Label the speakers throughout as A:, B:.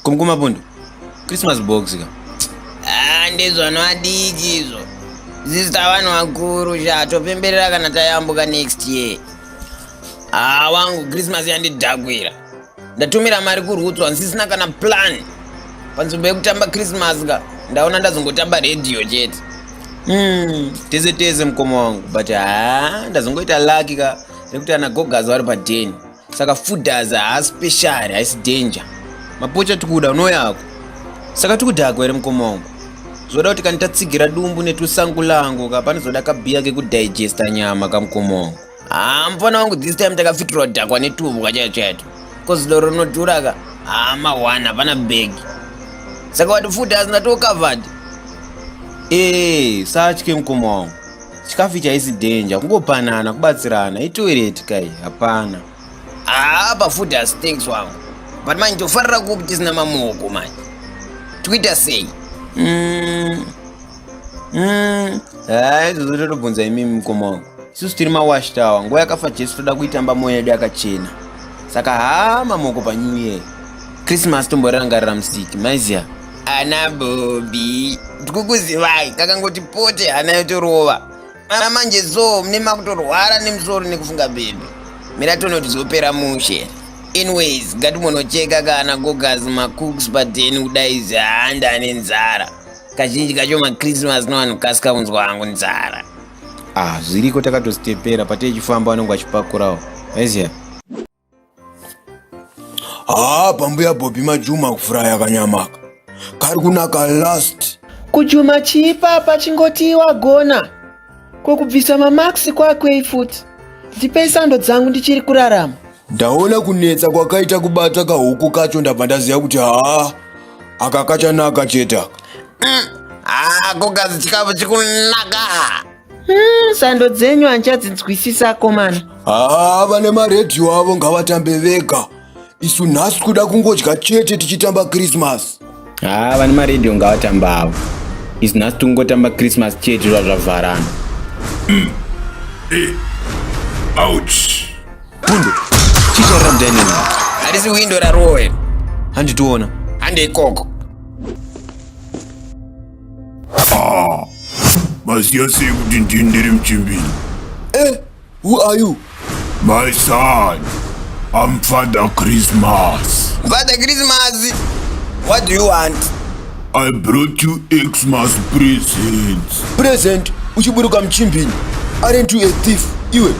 A: Kumkuma Pundu. Christmas box ka.
B: Ndizvo nwadiki izvo. Zista vanhu vakuru topemberera kana tayambuka next year. Wangu Christmas yandidhakwira. Ndatumira mari kurutswa ndisina kana plan. Panzvimbo yekutamba Christmas ka ndaona ndazongotamba radio chete.
A: Teze mukoma wangu but ndazongoita lucky ka nekuti ana gogas vari pa 10. Saka fooders special haisi danger. Mapocha tikuda unoyako. Saka tikudhakwa ere mukoma wangu. Zoda kuti kana tatsigira dumbu netusangu langu ka panozoda kabhiya kekudigesta nyama kamukoma wangu.
B: Mufana wangu this time takafitirwa dhakwa netubwa chacho. Cause doro rinodhura ka mawana hapana bag. Saka wati fooders ndatocovered.
A: Satye mukoma wangu. Chikafu chaisi danger kungopanana kubatsirana itoilet kai hapana.
B: Pa fooders stinks wangu. But manje tofarira kupi tisina mamuoko manje. Twitter sei.
A: Izvo totobvunza imimi mukoma wangu. Isusu tiri mawash tower nguva yakafa Jesu toda kuitamba moyo yedu yakachena. Saka mamuoko pa New Year. Christmas tomborangarira mustiki maiziya.
B: Ana Bobby tikukuzivai kakangoti pote hana yotorova. Mana manje mune makutorwara nemusoro nekufunga bebe. Mira tonoti zopera mushe. Anyways, ngatimunocheka kana gogas macooks pa10 kudaizi handa nenzara. Kazhinji kacho maChristmas novanhu kasika unzwa hangu nzara.
A: Zviriko takatositepera patechifamba vanonge vachipakurawo. Maiziya.
C: Pambuya Bobby majuma kufura yakanyamaka. Kari kunaka last.
D: Kujuma chiipapa chingoti wagona. Kwekubvisa mamaksi kwakwe ifuti. Ndipei sando dzangu ndichiri kurarama.
C: Ndaona kunetsa kwakaita kubata kahuku kacho ndabva ndaziva kuti aka kachanaka cheta.
B: Gogas chikafu chikunaka.
D: Sando dzenyu hanchadzinzwisisa komana.
C: Vane maredhiyo avo ngavatambe vega. Isu nhasi kuda kungodya chete tichitamba Christmas.
A: Vane maredhiyo ngavatamba avo. Isu nhasi tongotamba Christmas chete zvavharana.
C: Ouch.
A: Pundu. Chicharira mudhani.
B: Harisi window rarowa here.
A: Handitiona.
B: Hande ikoko.
C: Maziya sei kuti ndiri muchimbini? Who are you? My son. I'm Father Christmas.
B: Father Christmas? What do you want?
C: I brought you Xmas presents. Present? Uchiburuka mchimbini. Aren't you a thief? Iwe.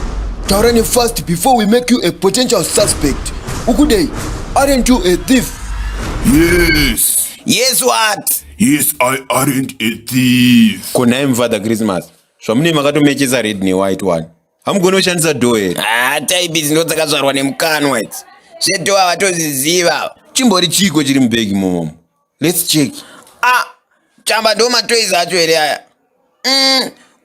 C: Taurani fast before we make you a potential suspect. Ukudei. Aren't you a thief? Yes.
B: Yes what?
C: Yes, I aren't a thief.
A: Konai Father Christmas. Zvamune makatomechesa red newhite one. Hamugona kushandisa doo here.
B: Taipi dzinodzakazvarwa nemukanwa idzi. Zvedoo havatoziziva.
A: Chimbori chiko chiri mubhegi momo. Let's check.
B: Chamba ndo matoys acho here aya.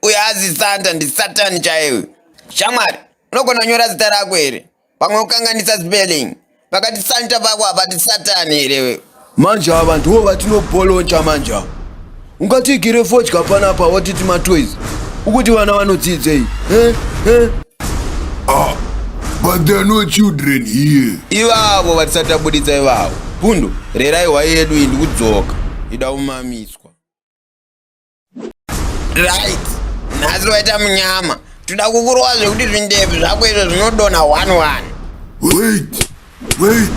B: Uyo hazi Santa ndi Satani chaiwe. Shamwari, unogona nyora zita rako here. Pamwe ukanganisa spelling. Pakati Santa pako hapati Satani here.
C: Manje ava ndivo vatinopoloncha manje. Ungatigire fodya panapa watiti matoys. Ukuti vana vanodzidzei. But there are no children here.
A: Ivavo vatisatambuditsa ivavo. Pundu, rerai hwai yedu iyi ndikudzoka. Ida umamiswa.
B: Right. Nhasi waita munyama. Toda kukurova zvekuti zvindebvu zvako izvo zvinodonha 1-1.
C: Wait.